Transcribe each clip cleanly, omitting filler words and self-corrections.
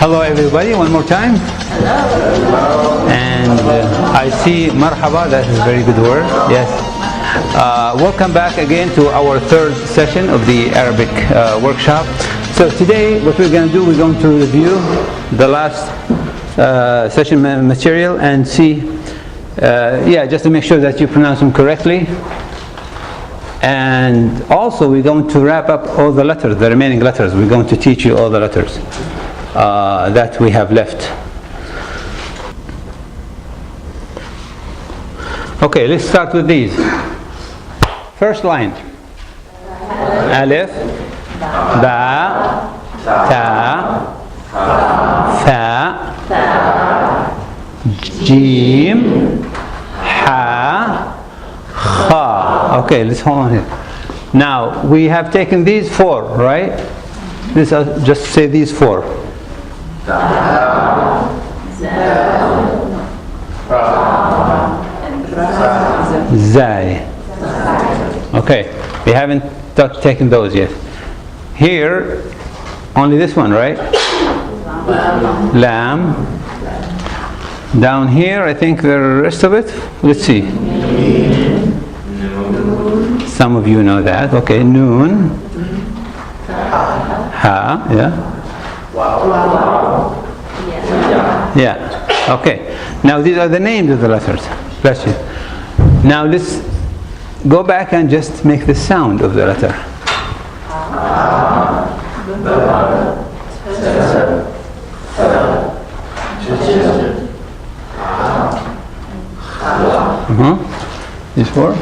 Hello everybody, one more time. Hello. And I see marhaba, that is a very good word, yes. Welcome back again to our third session of the Arabic workshop. So today what we're going to do, we're going to review the last session material and see, just to make sure that you pronounce them correctly. And also we're going to wrap up all the letters, the remaining letters. We're going to teach you all the letters that we have left. Okay, let's start with these. First line. Alif, Ba, Ta, Fa, Jim, Ha, Kha. Okay, let's hold on here. Now, we have taken these four, right? This, just say these four. Zai. Okay, we haven't taken those yet. Here, only this one, right? Lam. Down here, I think the rest of it. Let's see. Some of you know that. Okay, Noon. Ha. Yeah. Yeah. Okay. Now these are the names of the letters. Bless you. Now let's go back and just make the sound of the letter. These four.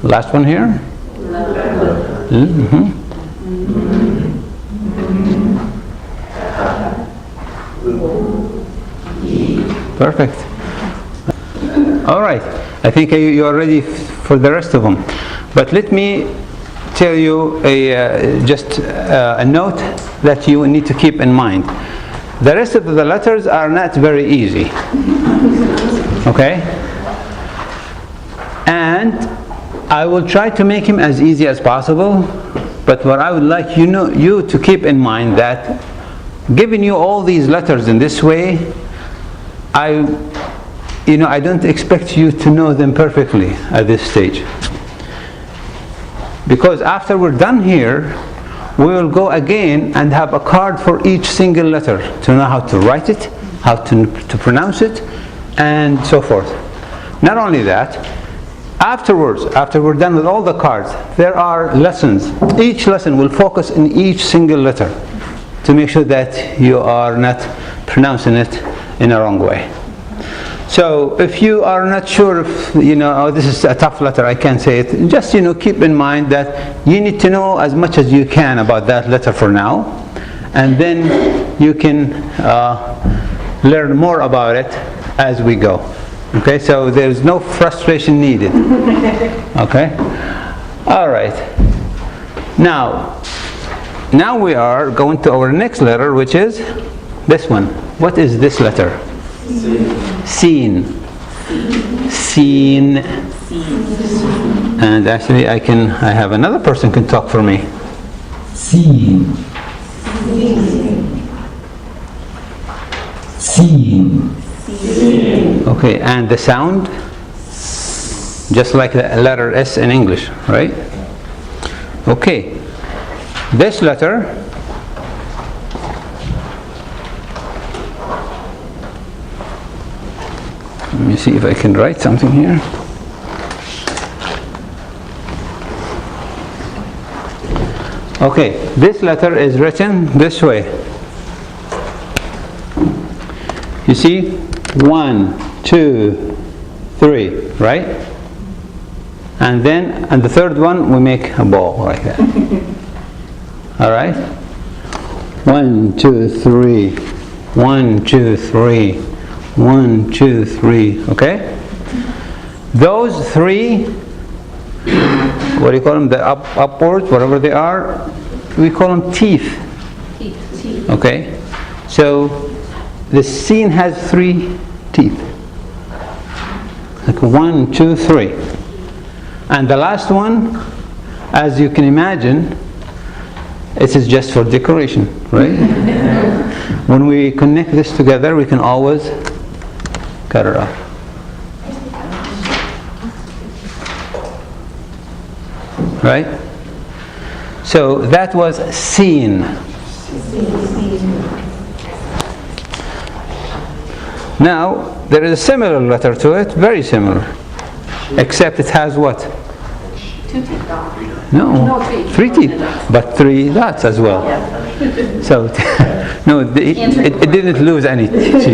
Last one here. Perfect. All right. I think you are ready for the rest of them. But let me tell you just a note that you need to keep in mind. The rest of the letters are not very easy. Okay? And I will try to make him as easy as possible. But what I would like you to keep in mind that giving you all these letters in this way, I don't expect you to know them perfectly at this stage. Because after we're done here, we will go again and have a card for each single letter to know how to write it, how to pronounce it, and so forth. Not only that, afterwards, after we're done with all the cards, there are lessons. Each lesson will focus in each single letter to make sure that you are not pronouncing it in a wrong way. So if you are not sure if, this is a tough letter, I can't say it, just, keep in mind that you need to know as much as you can about that letter for now, and then you can learn more about it as we go. Okay, so there's no frustration needed. Okay? All right. Now we are going to our next letter, which is this one. What is this letter? Seen. Seen. And actually I have another person can talk for me. Seen. Seen. Okay, and the sound, just like the letter S in English, right? Okay, this letter, let me see if I can write something here. Okay, this letter is written this way. You see? 1, 2, 3, right? And then, and the third one, we make a ball like that. All right? 1, 2, 3. 1, 2, 3. 1, 2, 3. Okay? Those three, what do you call them? The upwards, whatever they are, we call them teeth. Teeth. Okay? So the scene has 3 teeth. Like 1, 2, 3. And the last one, as you can imagine, it is just for decoration, right? When we connect this together, we can always cut it off. Right? So that was seen. Now, there is a similar letter to it, very similar, except it has what? 2 teeth. No, 3 teeth, but 3 dots as well. So, no, it didn't lose any teeth.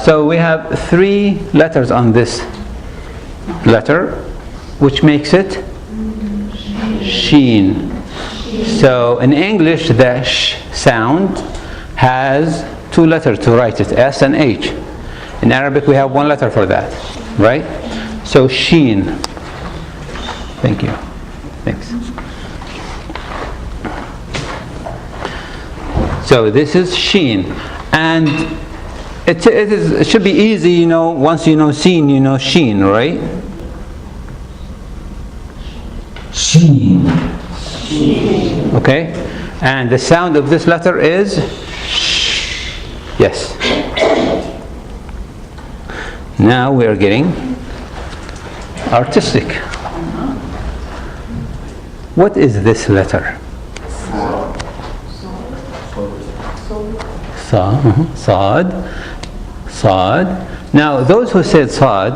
So we have 3 letters on this letter, which makes it sheen. So in English, the sh sound has 2 letters to write it, S and H. In Arabic, we have 1 letter for that, right? So sheen. Thank you. Thanks. So this is sheen, and it should be easy, you know. Once you know seen, you know sheen, right? Sheen. Okay, and the sound of this letter is sh. Yes. Now we are getting artistic. What is this letter? Sad. Sad. Now, those who said sad,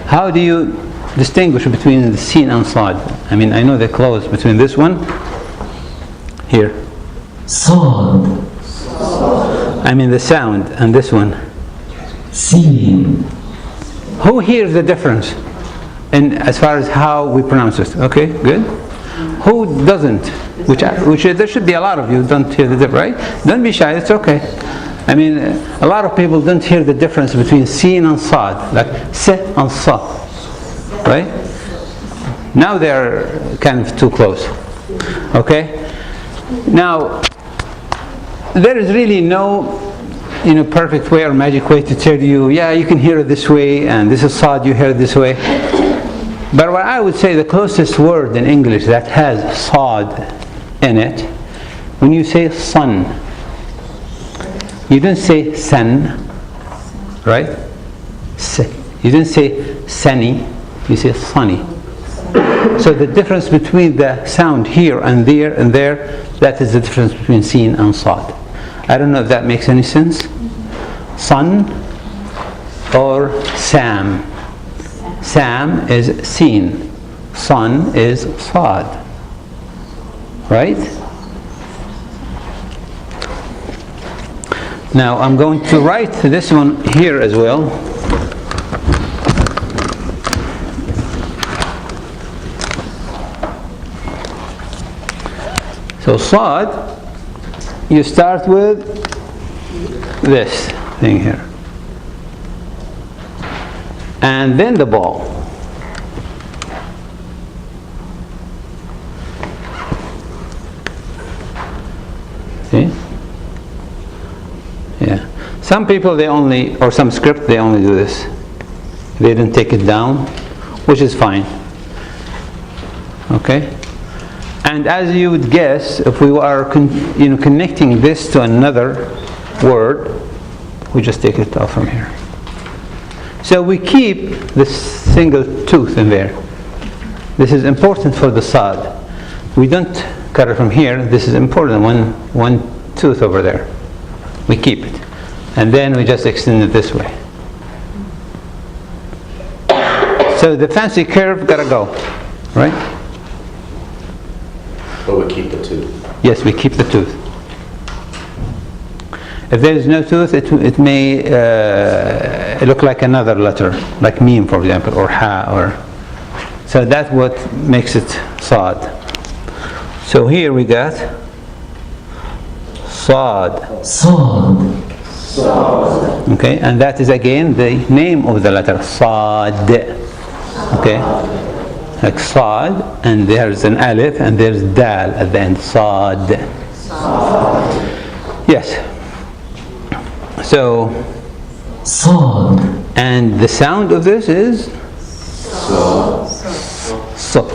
how do you distinguish between the sin and sad? I mean, I know they're close between this one here. Sad. I mean the sound, and this one. Sin. Who hears the difference in as far as how we pronounce it? Okay, good. Who doesn't? Which there should be a lot of you don't hear the difference, right? Don't be shy. It's okay. I mean, a lot of people don't hear the difference between sin and sad, like se and sa, right? Now they're kind of too close. Okay. Now there is really no, perfect way or magic way to tell you, yeah, you can hear it this way, and this is sad, you hear it this way. But what I would say, the closest word in English that has sad in it, when you say sun, you don't say sun, right? You don't say sunny, you say sunny. So the difference between the sound here and there, that is the difference between sin and sad. I don't know if that makes any sense. Sun or Sam. Sam is sin. Sun is sad. Right? Now I'm going to write this one here as well. So sad, you start with this thing here, and then the ball. See? Yeah. Some people or some script they only do this. They don't take it down, which is fine. Okay. And as you would guess, if we are connecting this to another word, we just take it off from here. So we keep this single tooth in there. This is important for the sad. We don't cut it from here. This is important. One tooth over there. We keep it, and then we just extend it this way. So the fancy curve gotta go, right? But we keep the tooth. Yes, we keep the tooth. If there is no tooth, it may look like another letter, like meme, for example, or ha, so that's what makes it sad. So here we got sad. Sad. Okay, and that is again the name of the letter, sad. Okay, like sad, and there's an alif, and there's dal at the end, sad. Yes. So, sad. and the sound of this is So.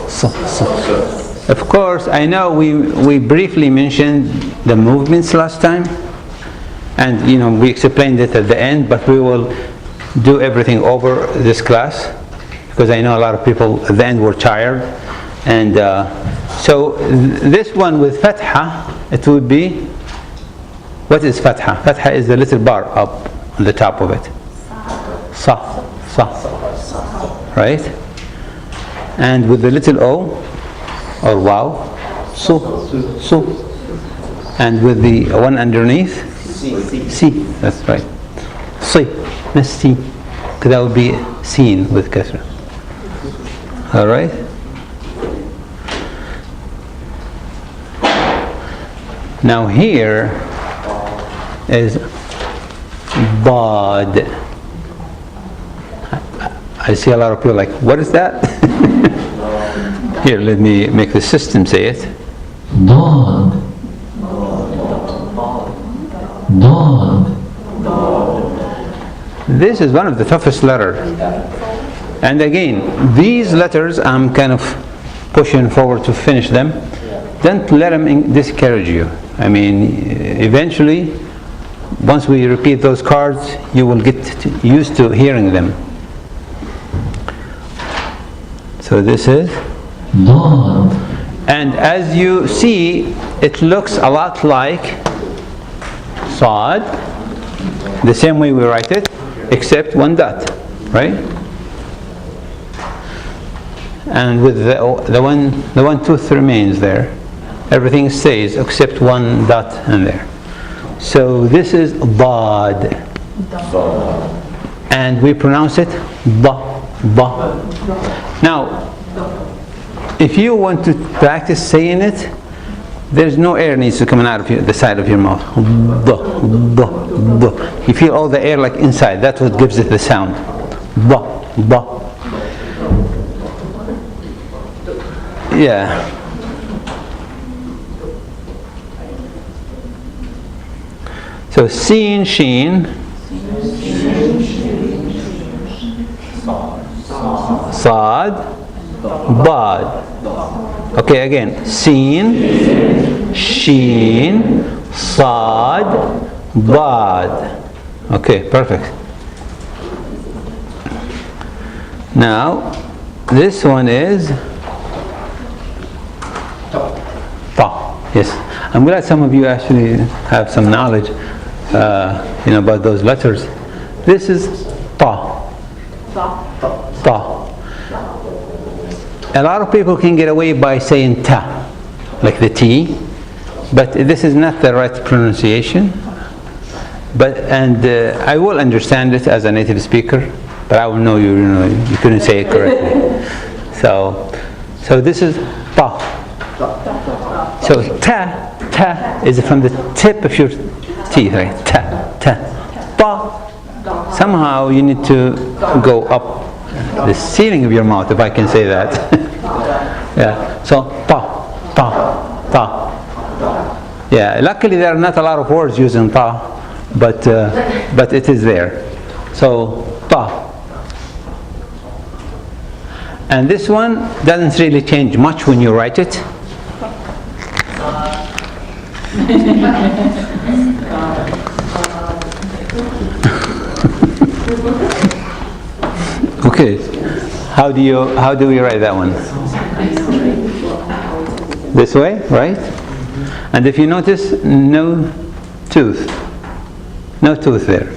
Of course, I know we briefly mentioned the movements last time, and we explained it at the end, but we will do everything over this class because I know a lot of people at the end were tired. And so this one with fatha, it would be, what is fatha? Fatha is the little bar up on the top of it. Sa, right? And with the little o or wow, su. And with the one underneath, si, that's right. Si, not si, because that would be seen with kasra. All right? Now here is bod. I see a lot of people like, what is that? Here, let me make the system say it. Dog. This is one of the toughest letters. And again, these letters I'm kind of pushing forward to finish them. Don't let them discourage you. I mean, eventually, once we repeat those cards, you will get used to hearing them. So this is Dog. and as you see, it looks a lot like Sad, the same way we write it, except one dot, right? And with the one tooth remains there. Everything stays except one dot in there. So this is Dad. And we pronounce it ba. Now, if you want to practice saying it, there's no air needs to come out of the side of your mouth. You feel all the air like inside. That's what gives it the sound. Ba. Yeah. So sin, sheen, sad, bad. Okay, again, sin, sheen, sad, bad. Okay, perfect. Now, this one is ta. Yes, I'm glad some of you actually have some knowledge, about those letters. This is ta. Ta. A lot of people can get away by saying ta, like the T, but this is not the right pronunciation. I will understand it as a native speaker, but I will know you couldn't say it correctly. So this is ta. So ta is from the tip of your teeth, right? Ta. Somehow you need to go up the ceiling of your mouth, if I can say that. Yeah. So ta. Yeah. Luckily, there are not a lot of words using ta, but it is there. So ta. And this one doesn't really change much when you write it. Okay, how do we write that one? This way, right? And if you notice, no tooth there.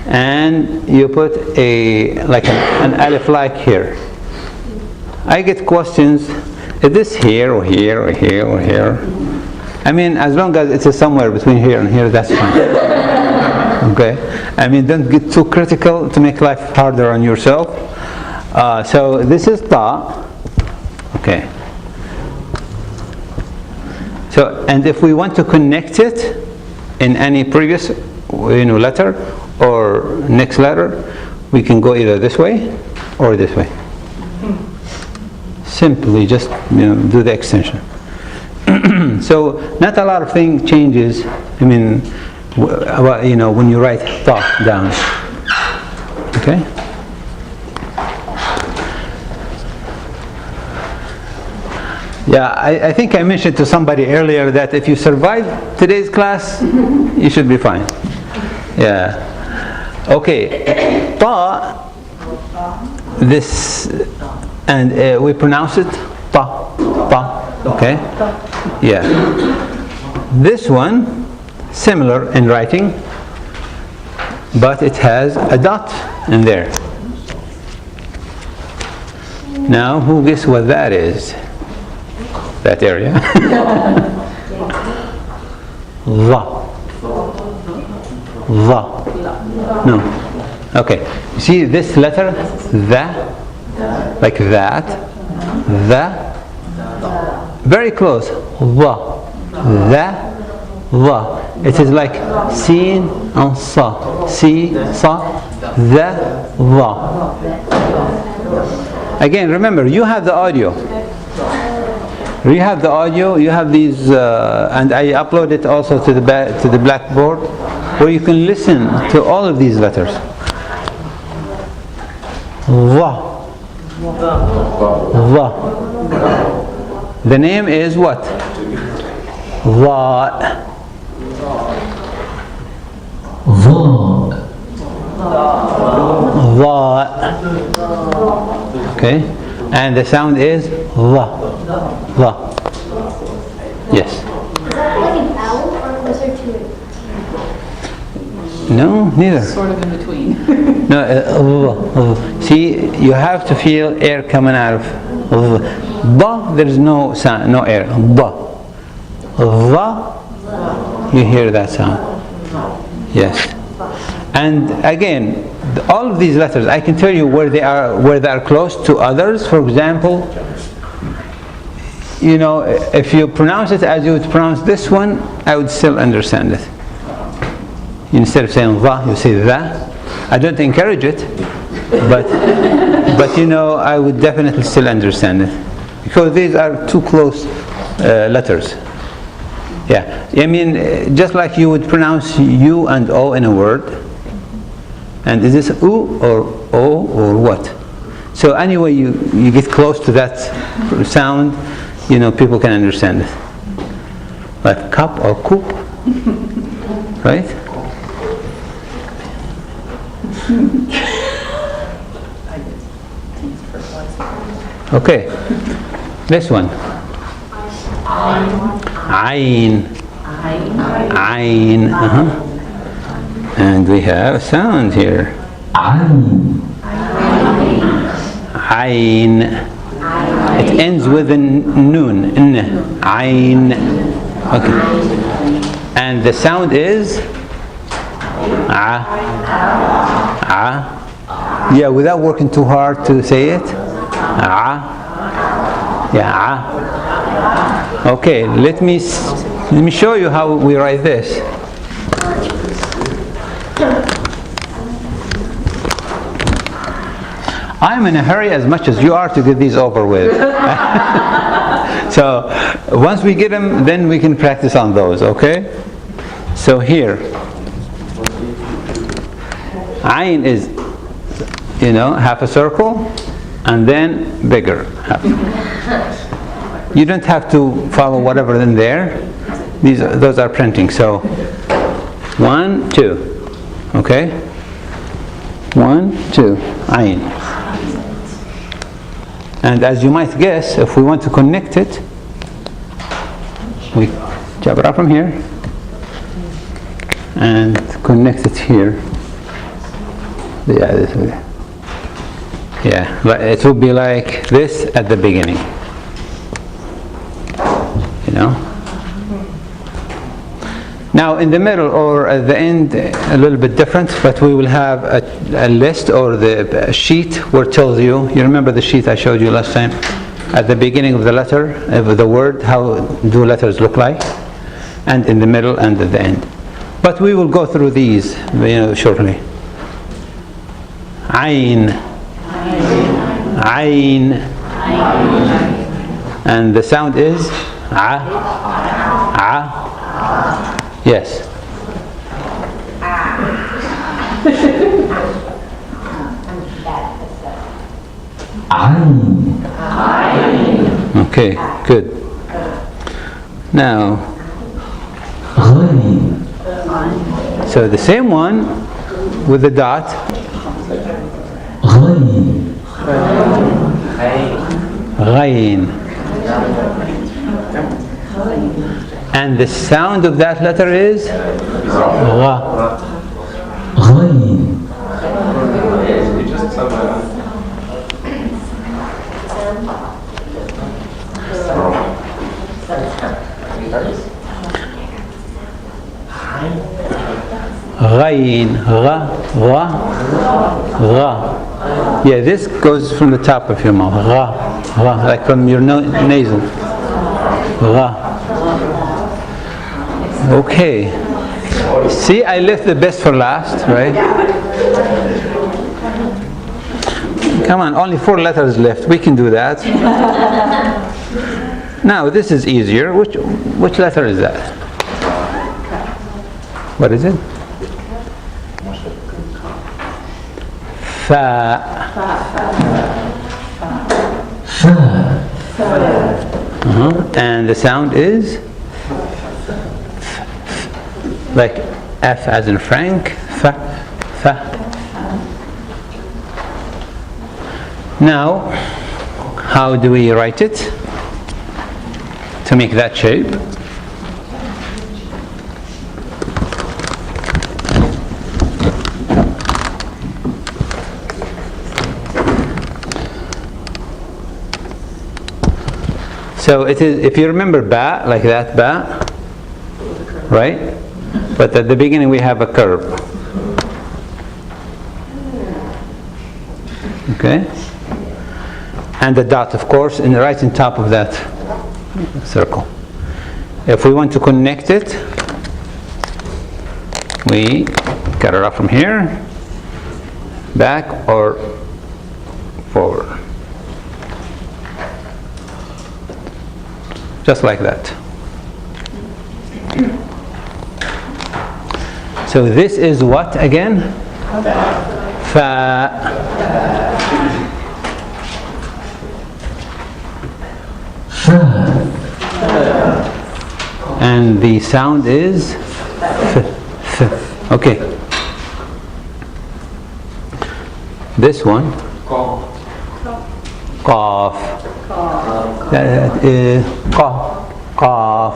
And you put an alif like here. I get questions, is this here or here or here or here? I mean, as long as it's somewhere between here and here, that's fine. Okay? I mean, don't get too critical to make life harder on yourself. So this is ta. Okay. So, and if we want to connect it in any previous, letter or next letter, we can go either this way or this way. Simply just do the extension. So not a lot of thing changes. I mean, when you write ta down. Okay. Yeah, I think I mentioned to somebody earlier that if you survive today's class, you should be fine. Yeah. Okay. Ta. This, and we pronounce it ta, ta. Okay. Yeah. This one, similar in writing, but it has a dot in there. Now, who guess what that is? That area. Va. Va. No. Okay. You see this letter? The. Like that. The. Very close. Va. The. Va. It is like sin and sa. Si, sa. The. Va. Again, remember, you have the audio. You have the audio, you have these, and I upload it also to the Blackboard, where you can listen to all of these letters. Va. Va. The name is what? Va. Va. Va. Okay, and the sound is va. Va. Yes. Is that like an L or was there two? No, neither. Sort of in between. No, see, you have to feel air coming out of ba. There is no sound, no air. Ba. Va. You hear that sound. Yes. And again, all of these letters, I can tell you where they are close to others. For example, you know, if you pronounce it as you would pronounce this one, I would still understand it. Instead of saying va, you say that. I don't encourage it, but you know, I would definitely still understand it because these are too close letters. Yeah, I mean, just like you would pronounce U and O in a word. And is this U or O or what? So anyway, you get close to that sound, you know, people can understand it. Like cup or coop, right? Okay, this one. Ayn. Ayn. And we have a sound here. Ayn. Ayn. It ends with a noon. Ayn. Okay. And the sound is ah. Ah. Yeah, without working too hard to say it. Ah. Yeah. Ah. Okay. Let me show you how we write this. I'm in a hurry as much as you are to get these over with. So once we get them, then we can practice on those, okay? So here, Ayn is, you know, half a circle, and then bigger. You don't have to follow whatever in there. Those are printing. So 1, 2, okay? 1, 2, Ayn. And as you might guess, if we want to connect it, we jab it up from here and connect it here. Yeah, this way. Yeah, it will be like this at the beginning. You know? Now in the middle or at the end, a little bit different, but we will have a list or the sheet where it tells you remember the sheet I showed you last time? At the beginning of the letter, of the word, how do letters look like? And in the middle and at the end. But we will go through these, you know, shortly. Ayn. Ayn. And the sound is ah. Ah. Yes. Ayn. Okay. Okay, good. Now, غين so the same one with the dot. غين Ghayn. And the sound of that letter is Gha. غين Ghayn. Gha. Gha. Gha. Yeah, this goes from the top of your mouth. Gha. Gha. Like from your nasal. Gha. Okay. See, I left the best for last, right? Come on, only 4 letters left. We can do that. Now, this is easier. Which letter is that? What is it? Fa. And the sound is like F as in Frank. Fa. Fa. Now, how do we write it to make that shape? So it is, if you remember ba, like that, ba, right? But at the beginning we have a curve. Okay? And the dot, of course, right on top of that circle. If we want to connect it, we cut it off from here, back or forward. Just like that. So this is what again? Fa. And the sound is f, f. Okay. This one. Qaf. That is qaf. Qaf.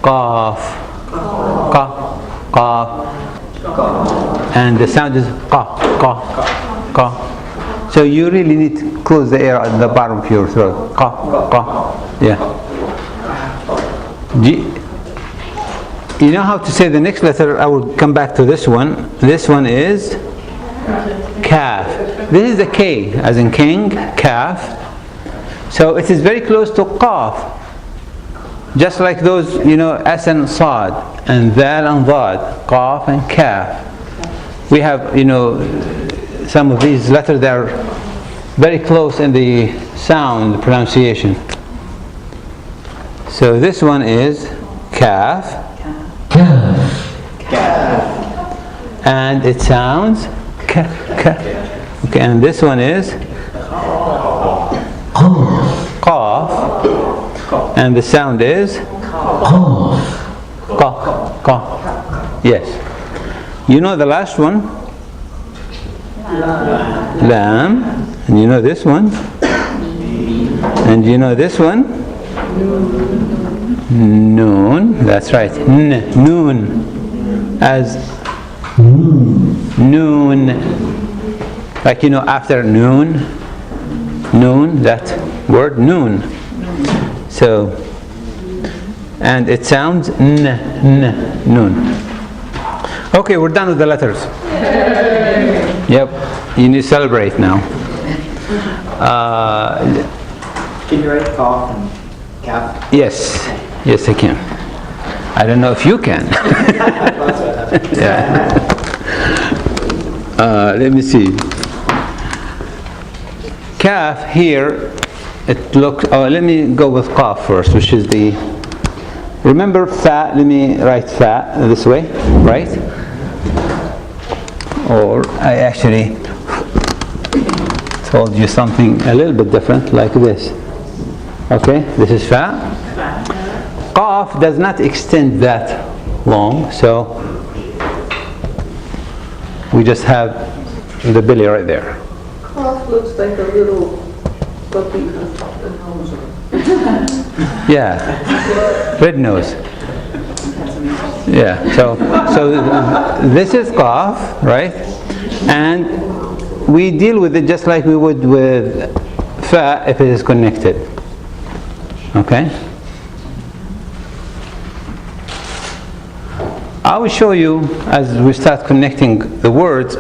Qaf. Qaf. Qaf. And the sound is qa, qa, qa. So you really need to close the air at the bottom of your throat. Qa, qa. Yeah. You know how to say the next letter? I will come back to this one. This one is kaf. This is the K, as in king, kaf. So it is very close to qaf. Just like those, S and Sad, and Dal and Dad, qaf and kaf. We have, some of these letters that are very close in the sound, the pronunciation. So this one is kaf. And it sounds ka, ka. Okay, and this one is qaf, and the sound is qa, qa. Yes. You know the last one? Lam. And you know this one? And you know this one? Noon. That's right. Noon. As noon. Like, after noon. Noon, that word, noon. So, and it sounds noon. Okay, we're done with the letters. Yep, you need to celebrate now. Can you write qaf and kaf? Yes, I can. I don't know if you can. Yeah. Let me see. Kaf here, it looks. Oh, let me go with qaf first, which is the. Remember fa? Let me write fa this way, right? Or I actually told you something a little bit different, like this. Okay, this is fa. Qaf does not extend that long, so we just have the belly right there. Cough looks like a little puppy. Yeah, red nose. Yeah, so this is qaf, right? And we deal with it just like we would with fa if it is connected. Okay? I will show you as we start connecting the words,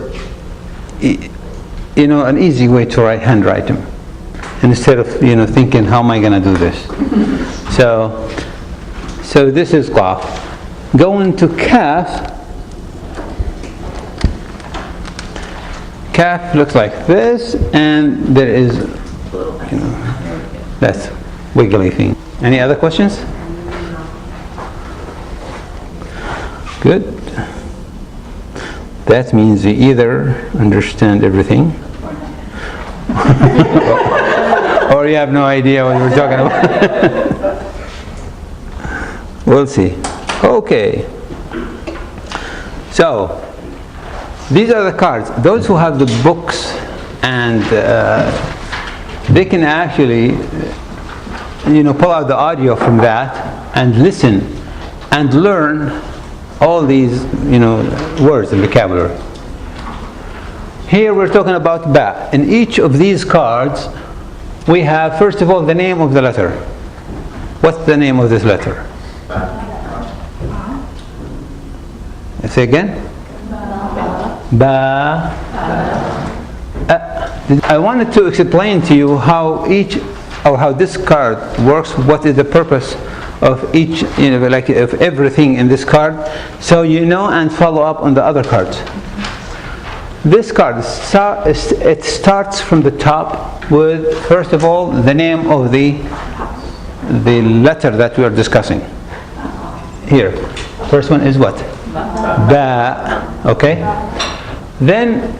an easy way to handwrite them, instead of thinking, how am I going to do this? So this is qaf. Going to kaf. Kaf looks like this, and there is, that wiggly thing. Any other questions? Good. That means you either understand everything or you have no idea what we're talking about. We'll see. Okay. So, these are the cards. Those who have the books, and they can actually, pull out the audio from that and listen and learn all these, words and vocabulary. Here we're talking about ba. In each of these cards, we have, first of all, the name of the letter. What's the name of this letter? Say again? Ba. I wanted to explain to you how this card works, what is the purpose of each, like of everything in this card, so and follow up on the other cards. This card, it starts from the top with, first of all, the name of the letter that we are discussing. Here, first one is what? Ba. Okay. Then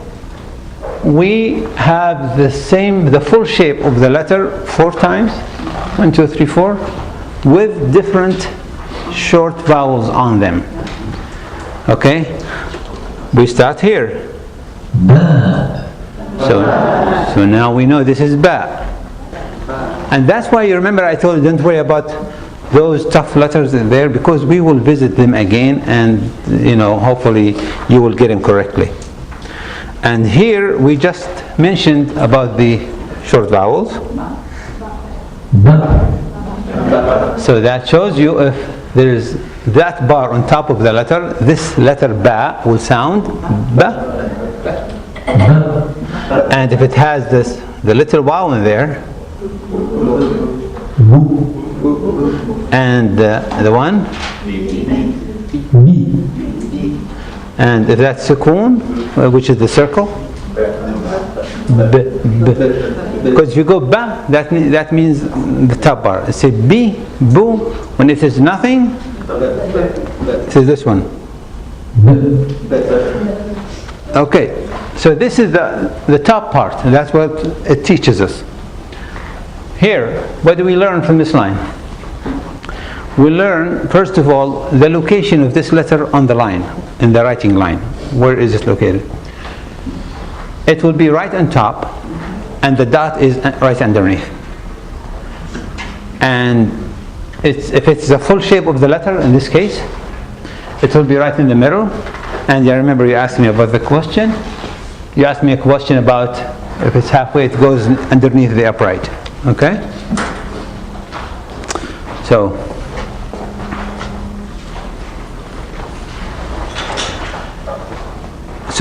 we have the full shape of the letter 4 times. 1, 2, 3, 4. With different short vowels on them. Okay? We start here. Ba. So now we know this is ba. And that's why you remember I told you don't worry about those tough letters in there, because we will visit them again, and hopefully you will get them correctly. And here we just mentioned about the short vowels. Ba. So that shows you if there is that bar on top of the letter, this letter ba will sound ba. Ba. And if it has the little vowel in there, Wu. and the one, Bi. and if that's sukoon, which is the circle, b. Because if you go ba, that means the top bar. Say bi, bu. When it is nothing, it is this one. Okay, so this is the top part, and that's what it teaches us. Here, what do we learn from this line? We learn, first of all, the location of this letter on the line, in the writing line. Where is it located? It will be right on top, and the dot is right underneath. And if it's the full shape of the letter, in this case, it will be right in the middle. And I remember you asked me about the question. You asked me a question about if it's halfway, it goes underneath the upright. Okay? So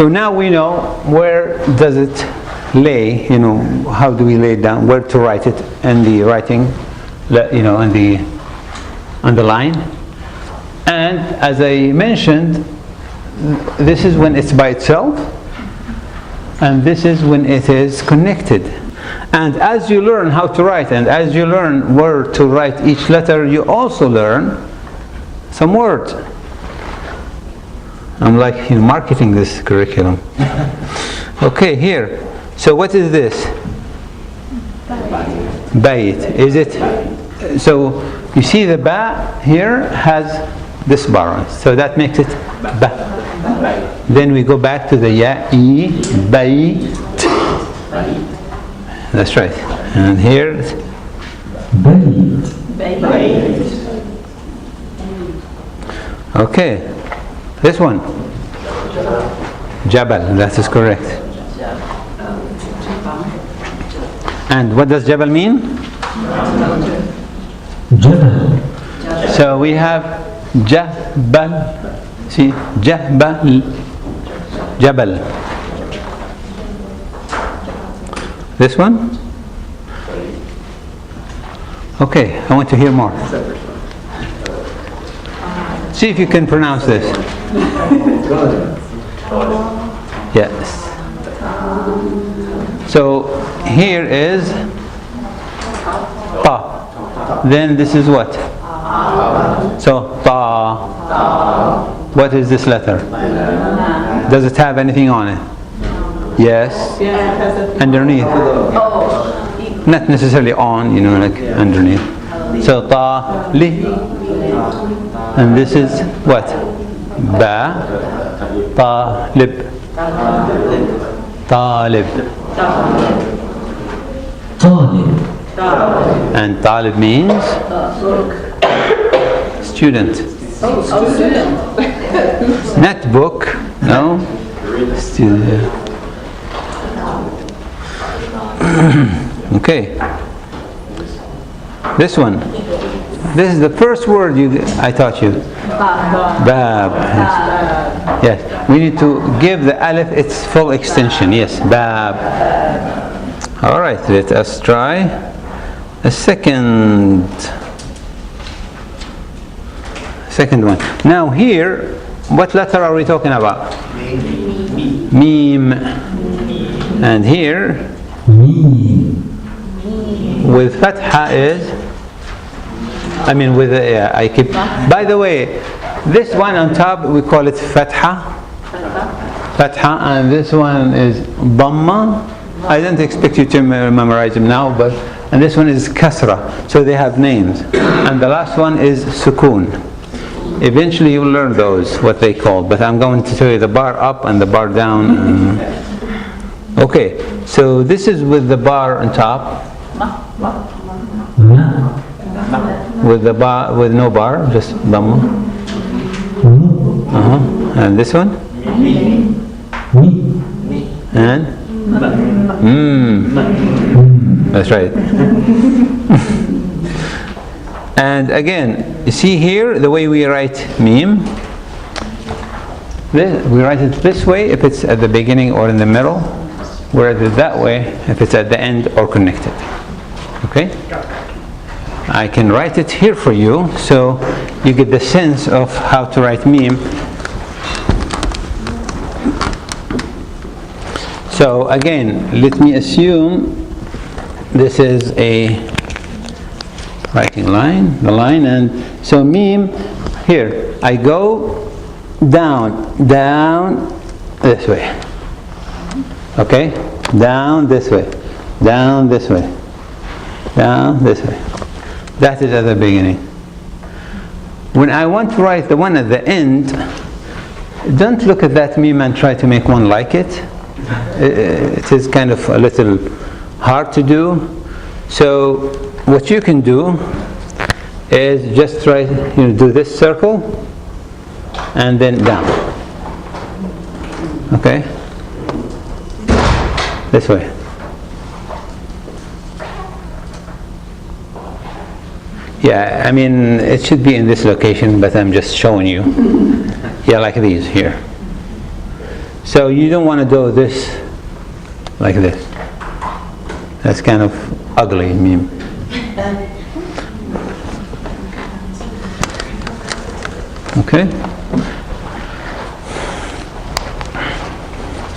now we know where does it lay, how do we lay it down, where to write it in the writing, on the line. And as I mentioned, this is when it's by itself, and this is when it is connected. And as you learn how to write, and as you learn where to write each letter, you also learn some words. I'm like marketing this curriculum. Okay, here. So what is this? Bayit. Is it? So you see the ba here has this bar on, so that makes it ba. Then we go back to the ya, e, bayit. That's right. And here, بيت okay, this one, Jabal. That is correct. And what does Jabal mean? جبل So we have Jabal. See, Jabal, Jabal. This one? Okay, I want to hear more. See if you can pronounce this. Yes. So here is ta. Then this is what? So ta. What is this letter? Does it have anything on it? Yes. Underneath. Not necessarily on, like underneath. So ta li. And this is what? Ba. Talib. Talib. طالب And talib means student. Not book, no. Student. Okay. This one. This is the first word I taught you. Bab. Yes. We need to give the alif its full extension. Yes. Bab. All right. Let us try a second one. Now here, what letter are we talking about? Mim. And here, ميم with fatha is, I keep, by the way, this one on top, we call it fatha, and this one is dhamma. I don't expect you to memorize them now, and this one is kasra, so they have names. And the last one is sukoon. Eventually you'll learn those, what they call, but I'm going to tell you the bar up and the bar down. Okay, so this is with the bar on top, ما with the bar, with no bar, just dhamma. And this one, مي and that's right. And again, you see here the way we write mim. We write it this way if it's at the beginning or in the middle. We write it that way if it's at the end or connected. Okay? I can write it here for you so you get the sense of how to write mim. So again, let me assume this is a writing line, and so mim, here, I go down this way. Okay? Down this way. Down this way. Down this way. That is at the beginning. When I want to write the one at the end, don't look at that meme and try to make one like it. It is kind of a little hard to do. So what you can do is just try to do this circle and then down. Okay? This way. Yeah, it should be in this location, but I'm just showing you. Yeah, like these here. So you don't want to do this like this. That's kind of ugly meme. Okay?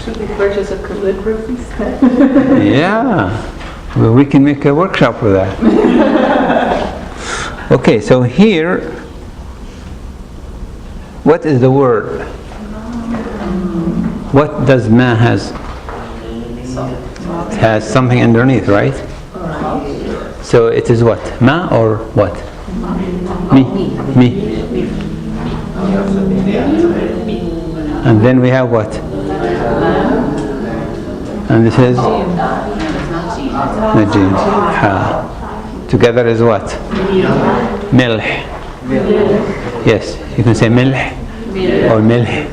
Should we purchase a calligraphy set? Yeah, well, we can make a workshop for that. Okay, so here, what is the word? What does ma has? It has something underneath, right? So it is what? Ma or what? Me. And then we have what? And this is Najim. Ha. Together is what? Milh. Yes, you can say milh or milh.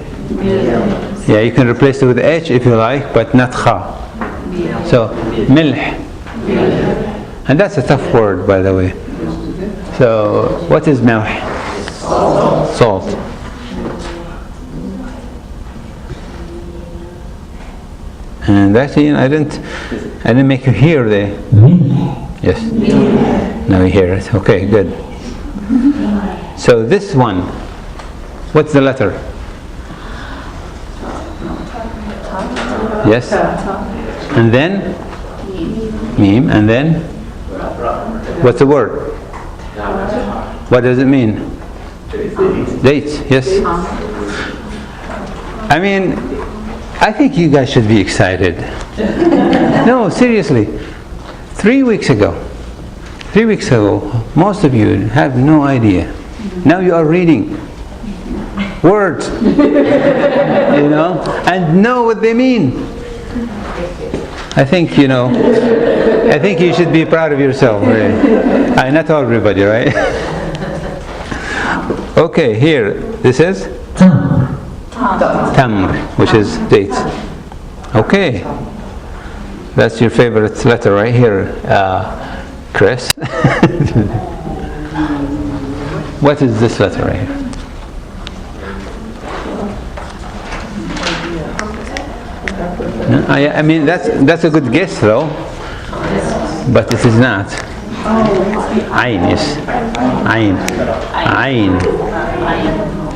Yeah, you can replace it with H if you like, but not Kha. So, milh. And that's a tough word, by the way. So, what is milh? Salt. And actually, I didn't make you hear the. Yes. Now you hear it. Okay, good. So this one, what's the letter? Yes. And then Mim. And then what's the word? What does it mean? Dates. Yes. I mean, I think you guys should be excited. No, seriously. 3 weeks ago, most of you have no idea. Now you are reading words, you know, and know what they mean. I think, you know, I think you should be proud of yourself, really. Not everybody, right? Okay, here, this is Tamr, which is dates. Okay. That's your favorite letter right here, Chris. What is this letter right here? No, I mean, that's a good guess though, but it is not. Ayn, yes. Ayn.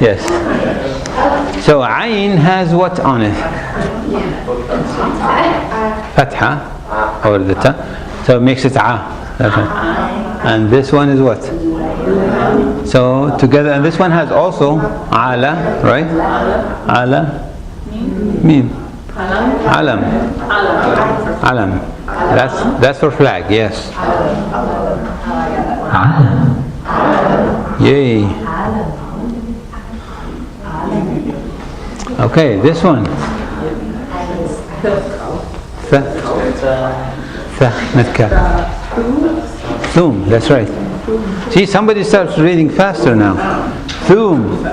Yes. So Ayn has what on it? Fatha, or the ta. So it makes it A. And this one is what? So together, and this one has also Ala, right? Ala, Mim. Alam. Alam. That's for flag, yes. Yay. Okay, this one. Thum, that's right. See, somebody starts reading faster now. Thum.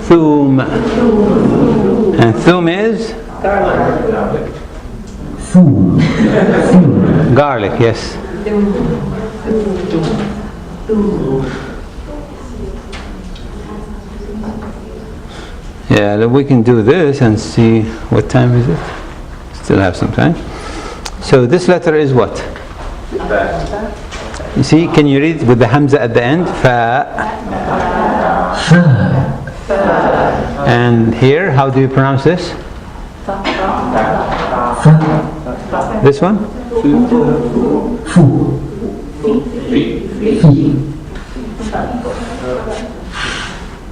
Thum. And thum is? Garlic, yes. Yeah, we can do this and see what time is it. Still have some time. So this letter is what? You see, can you read with the hamza at the end? Fa. And here, how do you pronounce this? This one?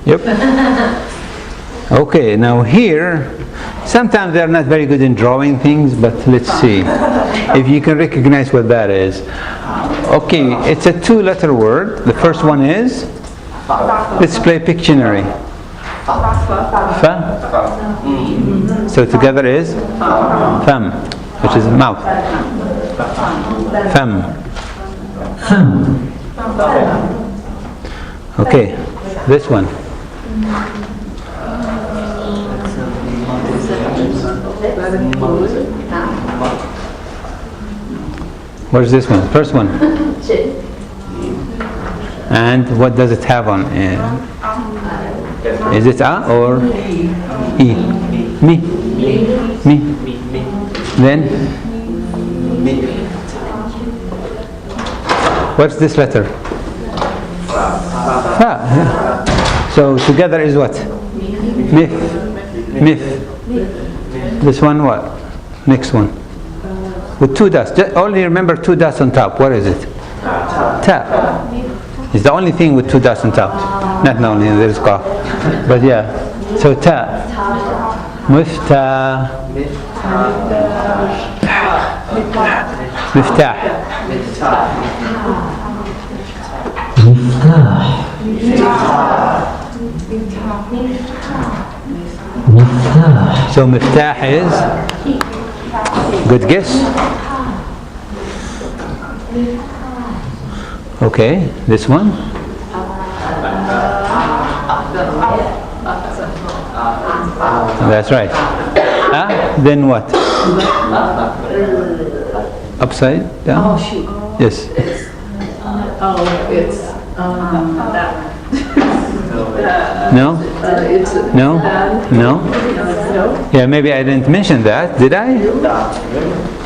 Yep. Okay, now here, sometimes they're not very good in drawing things, but let's see if you can recognize what that is. Okay, it's a two-letter word. The first one is, let's play Pictionary. Fa. So together is fam, which is mouth. Fam. Okay, this one. What is this one? First one. And what does it have on? Is it A or E? Me. Then? What's this letter? Fa. So together is what? Mif. This one what? Next one. With two dots. Just only remember two dots on top. What is it? Ta. It's the only thing with two dots on top. Not only there's qaf. But yeah. So ta. Mifta. مفتاح. مفتاح مفتاح So مفتاح is good guess. Okay, this one. That's right. Then what? Upside down? Oh, shoot. Yes. It's, that. No? It's. No? No? No? Yeah, maybe I didn't mention that. Did I?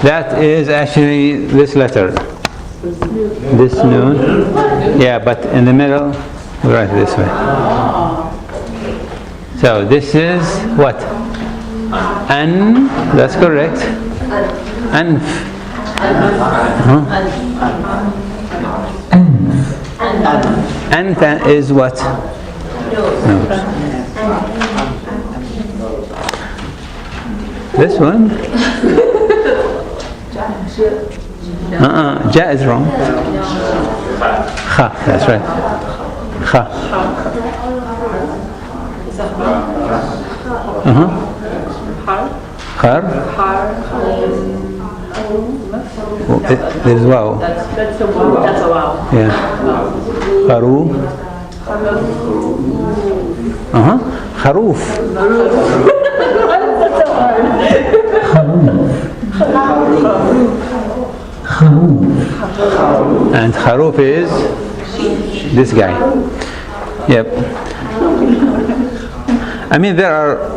That is actually this letter. This noon. Yeah, but in the middle, we write it this way. So this is what? An. That's correct. Anf. Anta is what? No. This one? Ja is wrong. Kha, that's right. Kha. Khar. There's wow. That's a wow. That's a wow. Yeah. Kharu. Kharoof. And kharoof is this guy. Yep. I mean, there are.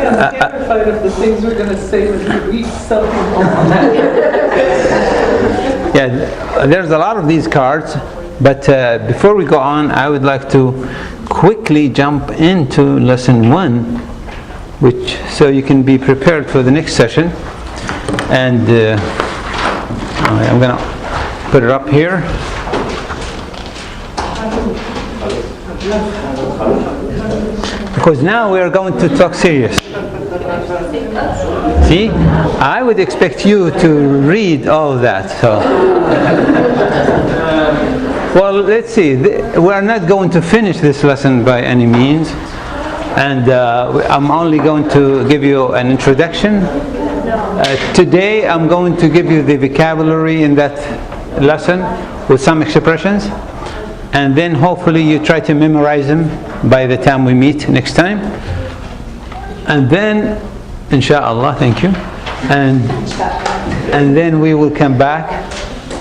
I'm terrified of the things we're going to say when we read something on that. Yeah, there's a lot of these cards, but before we go on, I would like to quickly jump into lesson 1, which so you can be prepared for the next session. And I'm going to put it up here. Because now we are going to talk serious. See, I would expect you to read all of that. So, well, let's see. We are not going to finish this lesson by any means, and I'm only going to give you an introduction. Today, I'm going to give you the vocabulary in that lesson with some expressions, and then hopefully you try to memorize them by the time we meet next time. And then, inshallah, thank you. And then we will come back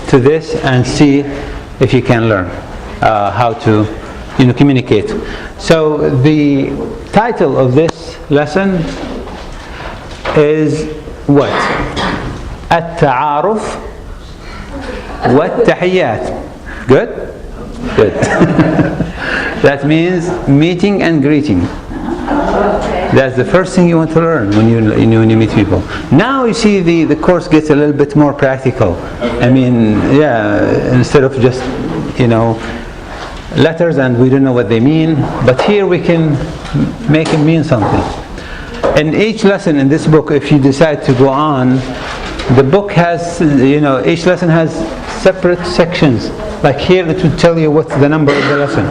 to this and see if you can learn how to, communicate. So the title of this lesson is what? التعارف والتحيات. Good? Good. That means meeting and greeting. That's the first thing you want to learn when you meet people. Now you see the course gets a little bit more practical. I mean, yeah, instead of just letters and we don't know what they mean, but here we can make them mean something. In each lesson in this book, if you decide to go on, the book has, each lesson has separate sections. Like here, it will tell you what's the number of the lesson.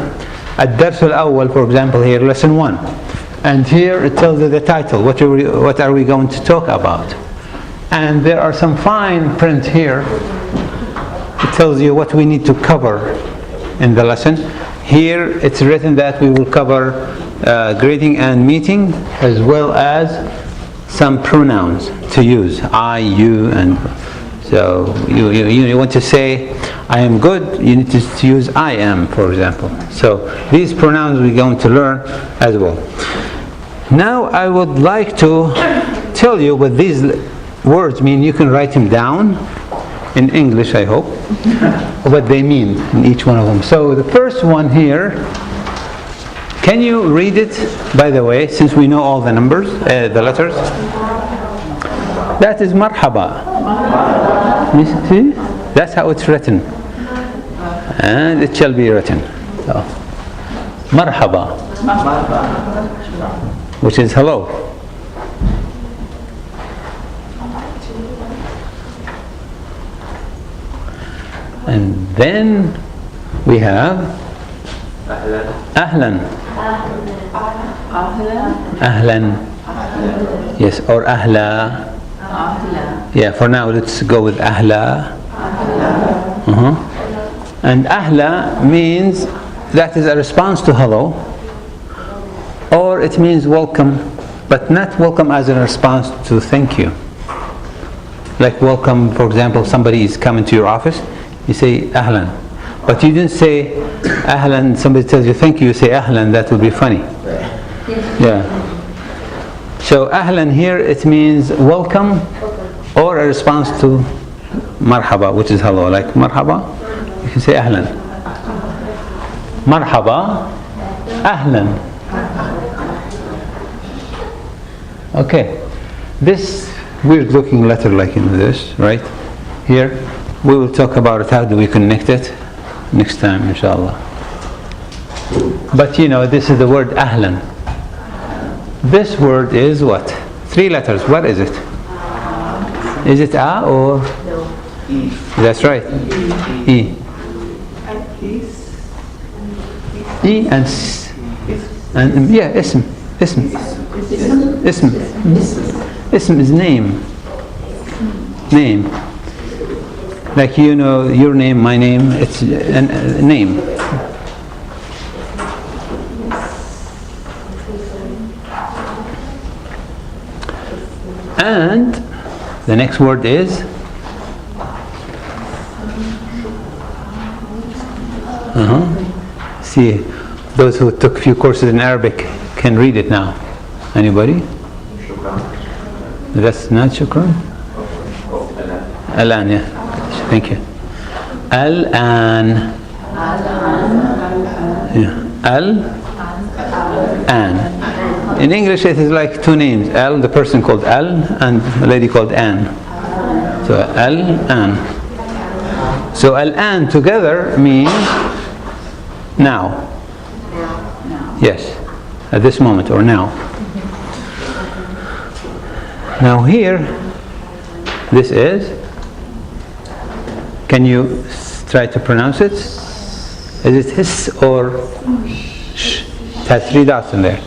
الدرس الأول, for example, here, lesson 1. And here it tells you the title, what are we going to talk about. And there are some fine print here. It tells you what we need to cover in the lesson. Here it's written that we will cover greeting and meeting, as well as some pronouns to use, I, you, and so you want to say I am good, you need to use I am, for example. So these pronouns we're going to learn as well. Now I would like to tell you what these words mean. You can write them down in English, I hope, what they mean in each one of them. So the first one here, can you read it, by the way, since we know all the numbers, the letters? That is marhaba. You see? That's how it's written. And it shall be written. So, marhaba, which is hello. And then we have ahlan. Ahlan. Yes, or ahla. Yeah, for now let's go with ahla. And ahla means that is a response to hello, or it means welcome, but not welcome as a response to thank you. Like welcome, for example, somebody is coming to your office, you say ahlan. But you didn't say ahlan, somebody tells you thank you, you say ahlan, that would be funny. Yeah. So ahlan here, it means welcome or a response to marhaba, which is hello. Like marhaba, you can say ahlan. Marhaba, ahlan. Okay. This weird looking letter like in this, right? Here, we will talk about it, how do we connect it next time, inshallah. But you know, this is the word ahlan. This word is what? 3 letters. What is it? Is it a or? No. E. That's right. E. E and s. And yeah, ism. Ism. Ism. Ism is name. Name. Like you know, your name, my name, it's a name. And the next word is see, those who took a few courses in Arabic can read it now. Anybody? That's not shukran? Al-an, yeah. Thank you. Al-an. Yeah. Al-an. In English it is like 2 names. Al, the person called Al, and a lady called An. So Al-an. So Al-an together means now. Yes. At this moment or now. Now here, this is, can you try to pronounce it? Is it hiss or sh? It has 3 dots in there.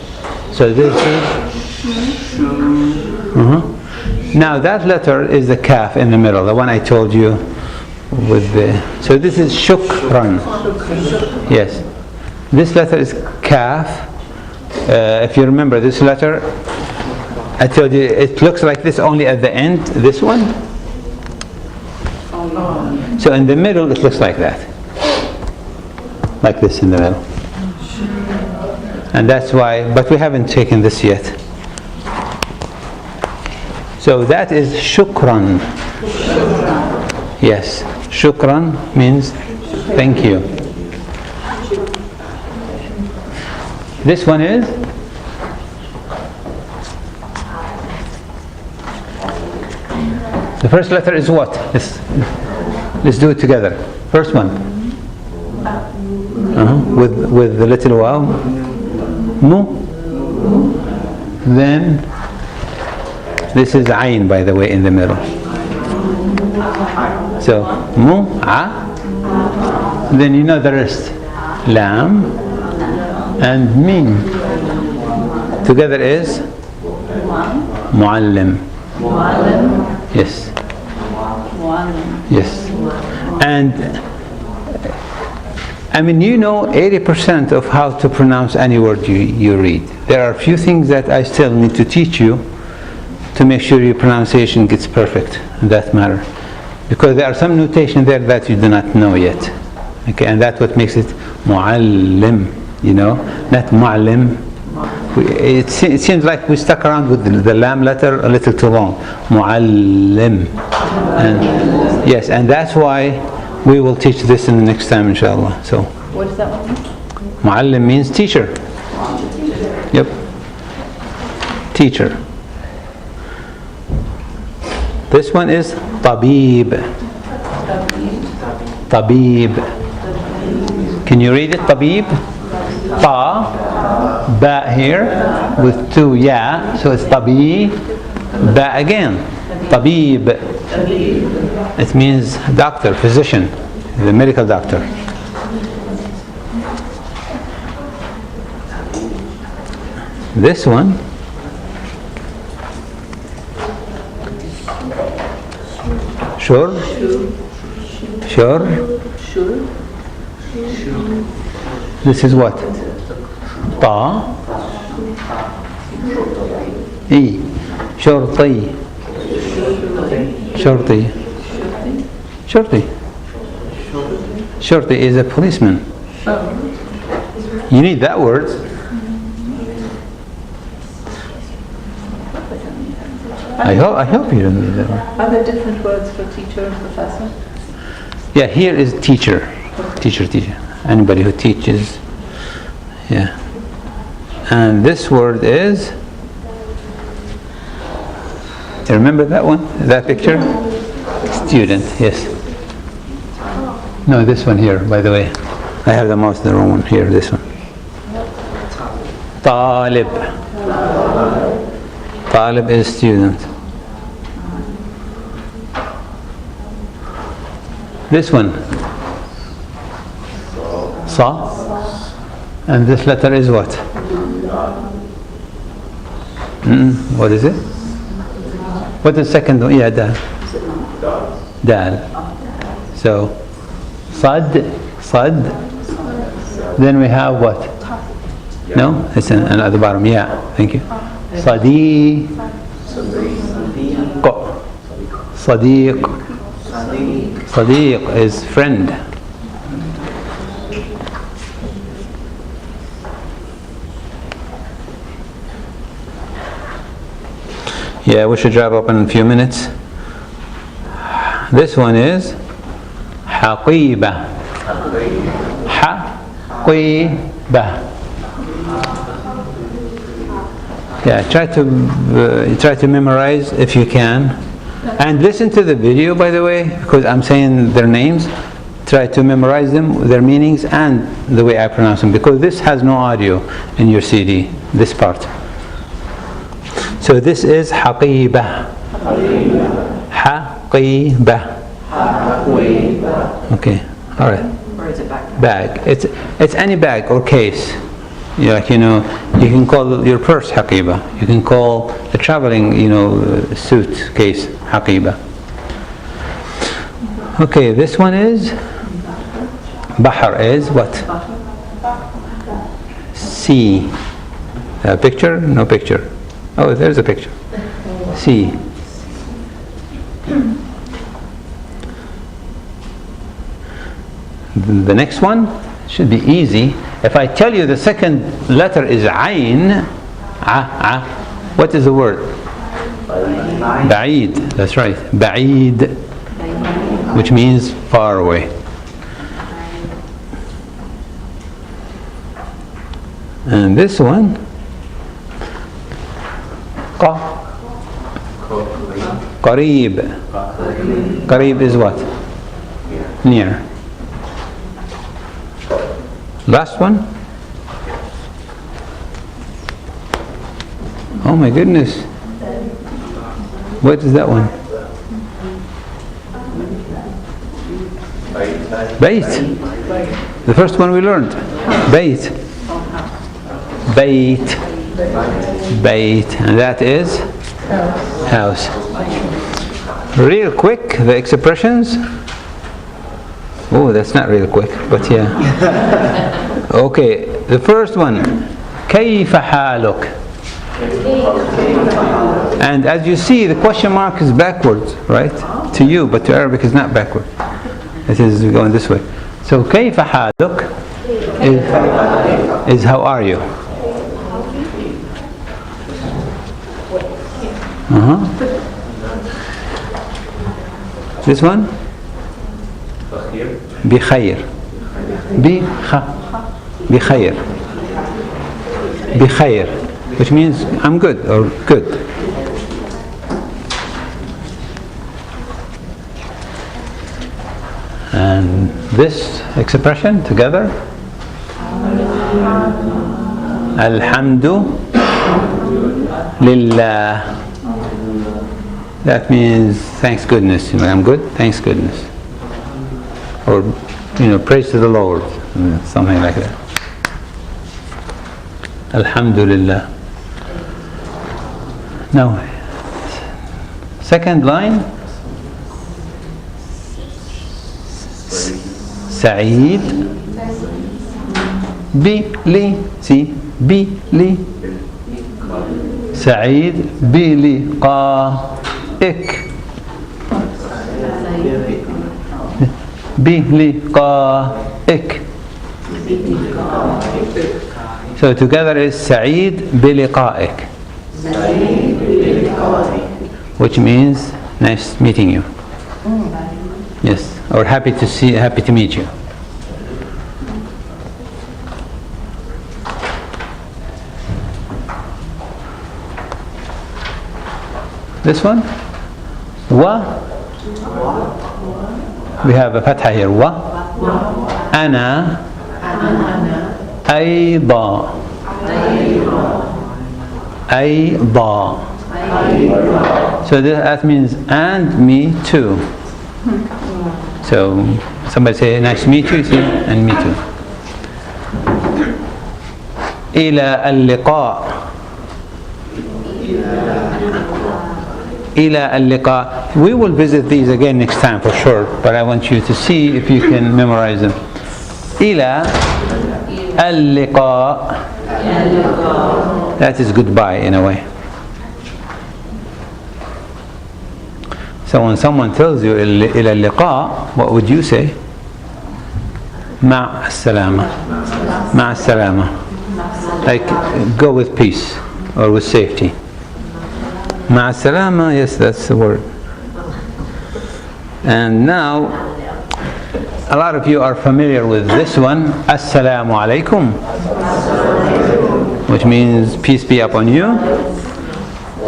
So this is Now that letter is the kaf in the middle, the one I told you with the, so this is shukran. Yes. This letter is kaf. If you remember this letter, I told you it looks like this only at the end, this one. So in the middle it looks like that. Like this in the middle. And that's why, but we haven't taken this yet. So that is shukran. Yes, shukran means thank you. This one is the first letter is what? Let's do it together. First one. With the little waw. Mu. Then this is ayn, by the way, in the middle. So mu, a. Then you know the rest. Lam and mim. Together is muallim. Yes. Yes. And I mean, you know 80% of how to pronounce any word you read. There are a few things that I still need to teach you to make sure your pronunciation gets perfect in that matter. Because there are some notation there that you do not know yet. Okay, and that's what makes it muallim, you know, not muallim. It seems like we stuck around with the lam letter a little too long. Muallim. And yes, and that's why we will teach this in the next time, inshallah. So, What does that one mean? muallim means teacher. Yep. Teacher. This one is tabib. Tabib. Can you read it? Tabib. Ta. Ba here with 2 ya. So it's tabi. Ba again. Tabib. It means doctor, physician. the medical doctor. This one, sure, sure. This is what? Ta, E, shorty, shorty, shorty. Shorty is a policeman. You need that word. I hope you don't need that word. Are there different words for teacher and professor? Yeah, here is teacher. Teacher. Anybody who teaches. Yeah. And this word is, you remember that one? That picture? Student, yes. No, this one here, by the way. I have the mouse, the wrong one here, this one. Talib. Talib is student. This one. Sa. And this letter is what? What is it? What is the second one? Yeah, dal. Dal. So, sad. Then we have what? No? It's at the bottom. Yeah, thank you. Sadiq. Sadiq is friend. Yeah, we should wrap up in a few minutes. This one is haqiba. Haqiba. Yeah, try to memorize if you can, and listen to the video, by the way, because I'm saying their names. Try to memorize them, their meanings, and the way I pronounce them, because this has no audio in your CD. This part. So this is haqiba. Haqiba. Okay, all right. Or is it back? Bag. It's any bag or case. Like, you can call your purse haqiba. You can call the traveling, suit case haqiba. Okay, this one is Bahr is what? Sea. Picture? No picture. Oh, there's a picture. Sea. The next one should be easy. If I tell you the second letter is Ayn, what is the word? Ba'id. That's right. Ba'id, which means far away. And this one, Qareeb. Qareeb is what? Near. Last one. Oh my goodness. What is that one? Bayt. The first one we learned. Bayt. Bayt. Bayt. And that is house. Real quick, the expressions. Oh, that's not real quick, but yeah. Okay, the first one. كيف حالك? And as you see, the question mark is backwards, right? To you, but to Arabic is not backward. It is going this way. So كيف حالك is how are you? This one? بخير. بخير. بخير, which means I'm good or good. And this expression together, Alhamdu Lillah. That means thanks goodness. I'm good, thanks goodness. or praise to the Lord, something like that. Alhamdulillah. Now, second line. Sa'id. Bi-li. See? Bi-li. Sa'id bi-liqa'ik. Bi-liqa'ik. So together is Sa'id bi-liqa'ik, which means nice meeting you. Yes, or happy to meet you. This one, wa. We have a fatha here. Wa. Ana. أيضا. أيضا. So that means and me too. So somebody say nice to meet you, see, and me too. إلى اللقاء. إلى اللقاء. We will visit these again next time for sure, but I want you to see if you can memorize them. إلى اللقاء. That is goodbye in a way. So when someone tells you إلى اللقاء, what would you say? مع السلامة. مع السلامة. Like go with peace or with safety. مع السلامة, yes, that's the word. And now, a lot of you are familiar with this one, Assalamu alaikum, which means peace be upon you.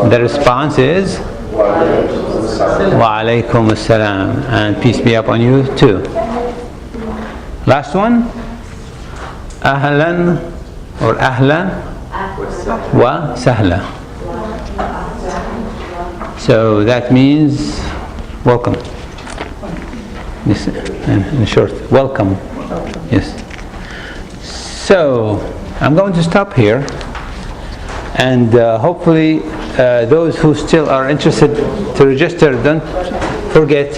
The response is Wa alaikum assalam, and peace be upon you too. Last one, Ahlan or Ahlan wa Sahla. So that means welcome. Yes, in short, welcome. Yes. So I'm going to stop here, and hopefully those who still are interested to register, don't forget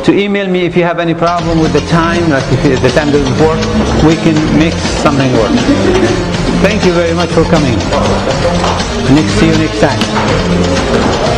to email me if you have any problem with the time, like if the time doesn't work, we can make something work. Thank you very much for coming. See you next time.